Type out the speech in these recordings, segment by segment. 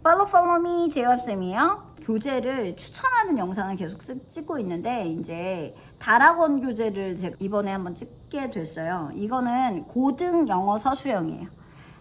Follow me 제이홉쌤이에요. 교재를 추천하는 영상을 계속 찍고 있는데 이제 다락원 교재를 제가 이번에 한번 찍게 됐어요. 이거는 고등 영어 서술형이에요.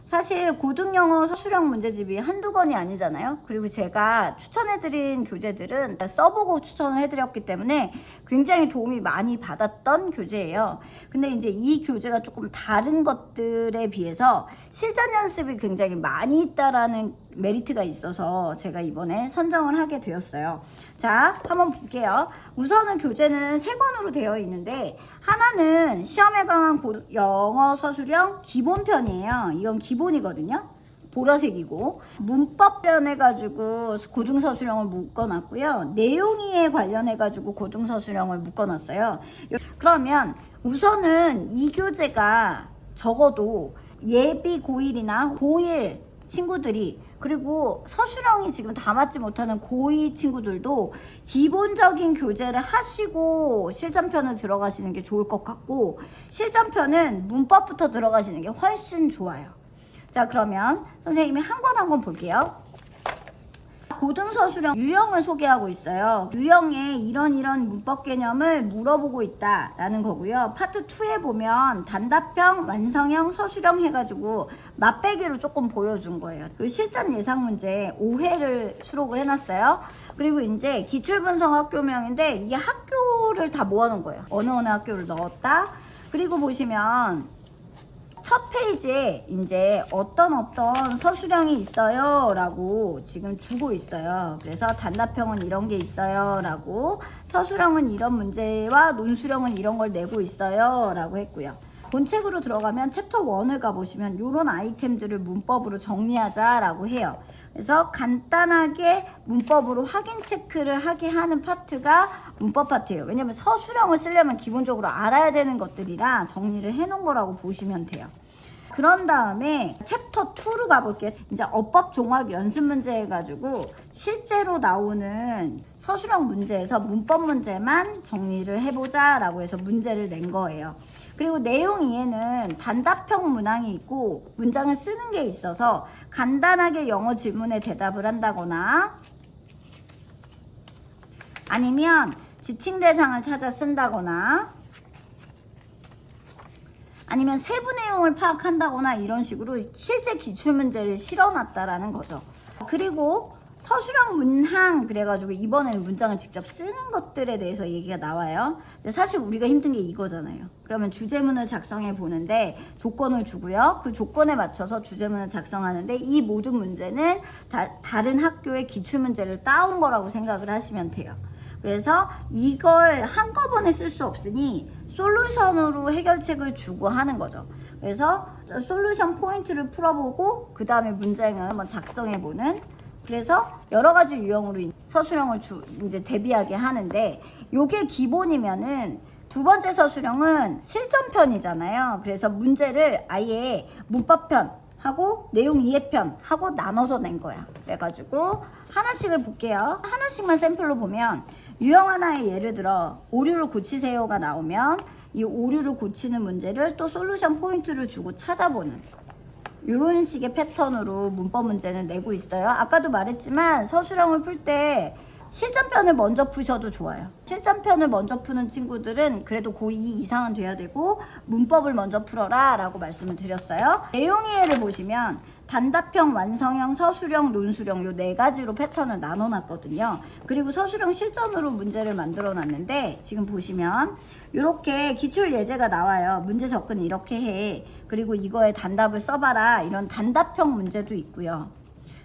사실 고등 영어 서술형 문제집이 한두 권이 아니잖아요. 그리고 제가 추천해드린 교재들은 써보고 추천을 해드렸기 때문에 굉장히 도움이 많이 받았던 교재예요. 근데 이제 이 교재가 조금 다른 것들에 비해서 실전 연습이 굉장히 많이 있다라는 메리트가 있어서 제가 이번에 선정을 하게 되었어요. 자, 한번 볼게요. 우선은 교재는 3권으로 되어 있는데 하나는 시험에 강한 영어 서술형 기본편이에요. 이건 기본이거든요. 보라색이고 문법편 해가지고 고등서술형을 묶어놨고요. 내용이에 관련해가지고 고등서술형을 묶어놨어요. 그러면 우선은 이 교재가 적어도 예비 고1이나 고1 친구들이 그리고 서술형이 지금 다 맞지 못하는 고2 친구들도 기본적인 교재를 하시고 실전편을 들어가시는 게 좋을 것 같고 실전편은 문법부터 들어가시는 게 훨씬 좋아요. 자, 그러면 선생님이 한 권 한 권 볼게요. 고등서술형 유형을 소개하고 있어요. 유형에 이런 문법 개념을 물어보고 있다라는 거고요. 파트 2에 보면 단답형, 완성형, 서술형 해가지고 맛배기로 조금 보여준 거예요. 그리고 실전 예상 문제 5회를 수록을 해놨어요. 그리고 이제 기출분석 학교명인데 이게 학교를 다 모아놓은 거예요. 어느 학교를 넣었다. 그리고 보시면 첫 페이지에 이제 어떤 서술형이 있어요 라고 지금 주고 있어요. 그래서 단답형은 이런 게 있어요 라고, 서술형은 이런 문제와 논술형은 이런 걸 내고 있어요 라고 했고요. 본책으로 들어가면 챕터 1을 가보시면 이런 아이템들을 문법으로 정리하자 라고 해요. 그래서 간단하게 문법으로 확인 체크를 하게 하는 파트가 문법 파트예요. 왜냐면 서술형을 쓰려면 기본적으로 알아야 되는 것들이라 정리를 해 놓은 거라고 보시면 돼요. 그런 다음에 챕터 2로 가볼게요. 이제 어법 종합 연습 문제 해가지고 실제로 나오는 서술형 문제에서 문법 문제만 정리를 해보자 라고 해서 문제를 낸 거예요. 그리고 내용 이해는 단답형 문항이 있고 문장을 쓰는 게 있어서 간단하게 영어 질문에 대답을 한다거나 아니면 지칭 대상을 찾아 쓴다거나 아니면 세부 내용을 파악한다거나 이런 식으로 실제 기출문제를 실어놨다라는 거죠. 그리고 서술형 문항 그래가지고 이번에는 문장을 직접 쓰는 것들에 대해서 얘기가 나와요. 근데 사실 우리가 힘든 게 이거잖아요. 그러면 주제문을 작성해 보는데 조건을 주고요. 그 조건에 맞춰서 주제문을 작성하는데 이 모든 문제는 다른 학교의 기출문제를 따온 거라고 생각을 하시면 돼요. 그래서 이걸 한꺼번에 쓸 수 없으니 솔루션으로 해결책을 주고 하는 거죠. 그래서 솔루션 포인트를 풀어보고 그 다음에 문장을 한번 작성해보는, 그래서 여러 가지 유형으로 서술형을 이제 대비하게 하는데 요게 기본이면은 두 번째 서술형은 실전편이잖아요. 그래서 문제를 아예 문법편 하고 내용 이해편 하고 나눠서 낸 거야. 그래가지고 하나씩을 볼게요. 하나씩만 샘플로 보면 유형 하나의 예를 들어 오류를 고치세요가 나오면 이 오류를 고치는 문제를 또 솔루션 포인트를 주고 찾아보는 이런 식의 패턴으로 문법 문제는 내고 있어요. 아까도 말했지만 서술형을 풀 때 실전편을 먼저 푸셔도 좋아요. 실전편을 먼저 푸는 친구들은 그래도 고2 이상은 돼야 되고 문법을 먼저 풀어라 라고 말씀을 드렸어요. 내용 이해를 보시면 단답형, 완성형, 서술형, 논술형 요 4가지로 패턴을 나눠놨거든요. 그리고 서술형 실전으로 문제를 만들어 놨는데 지금 보시면 이렇게 기출 예제가 나와요. 문제 접근 이렇게 해. 그리고 이거에 단답을 써봐라. 이런 단답형 문제도 있고요.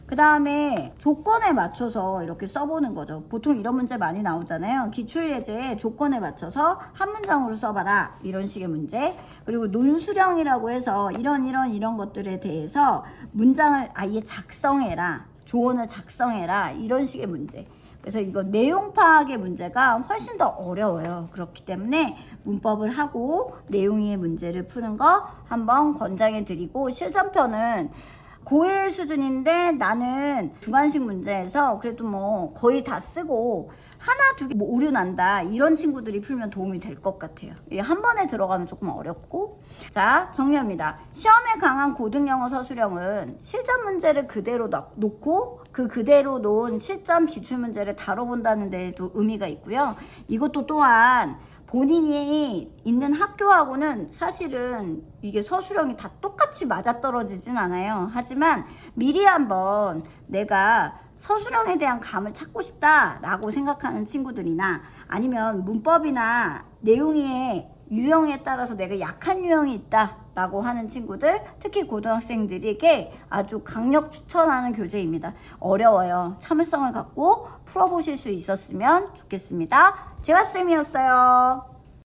그 다음에 조건에 맞춰서 이렇게 써보는 거죠. 보통 이런 문제 많이 나오잖아요. 기출예제에 조건에 맞춰서 한 문장으로 써봐라. 이런 식의 문제. 그리고 논술형이라고 해서 이런 것들에 대해서 문장을 아예 작성해라. 조언을 작성해라. 이런 식의 문제. 그래서 이거 내용 파악의 문제가 훨씬 더 어려워요. 그렇기 때문에 문법을 하고 내용의 문제를 푸는 거 한번 권장해 드리고, 실전편은 고1 수준인데 나는 주관식 문제에서 그래도 뭐 거의 다 쓰고 하나 두 개 뭐 오류 난다 이런 친구들이 풀면 도움이 될 것 같아요. 한 번에 들어가면 조금 어렵고. 자, 정리합니다. 시험에 강한 고등영어 서술형은 실전 문제를 그대로 놓고 그 그대로 놓은 실전 기출문제를 다뤄본다는 데에도 의미가 있고요. 이것도 또한 본인이 있는 학교하고는 사실은 이게 서술형이 다 똑같이 맞아떨어지진 않아요. 하지만 미리 한번 내가 서술형에 대한 감을 찾고 싶다라고 생각하는 친구들이나 아니면 문법이나 내용의 유형에 따라서 내가 약한 유형이 있다라고 하는 친구들, 특히 고등학생들에게 아주 강력 추천하는 교재입니다. 어려워요. 참을성을 갖고 풀어보실 수 있었으면 좋겠습니다. 재화쌤이었어요.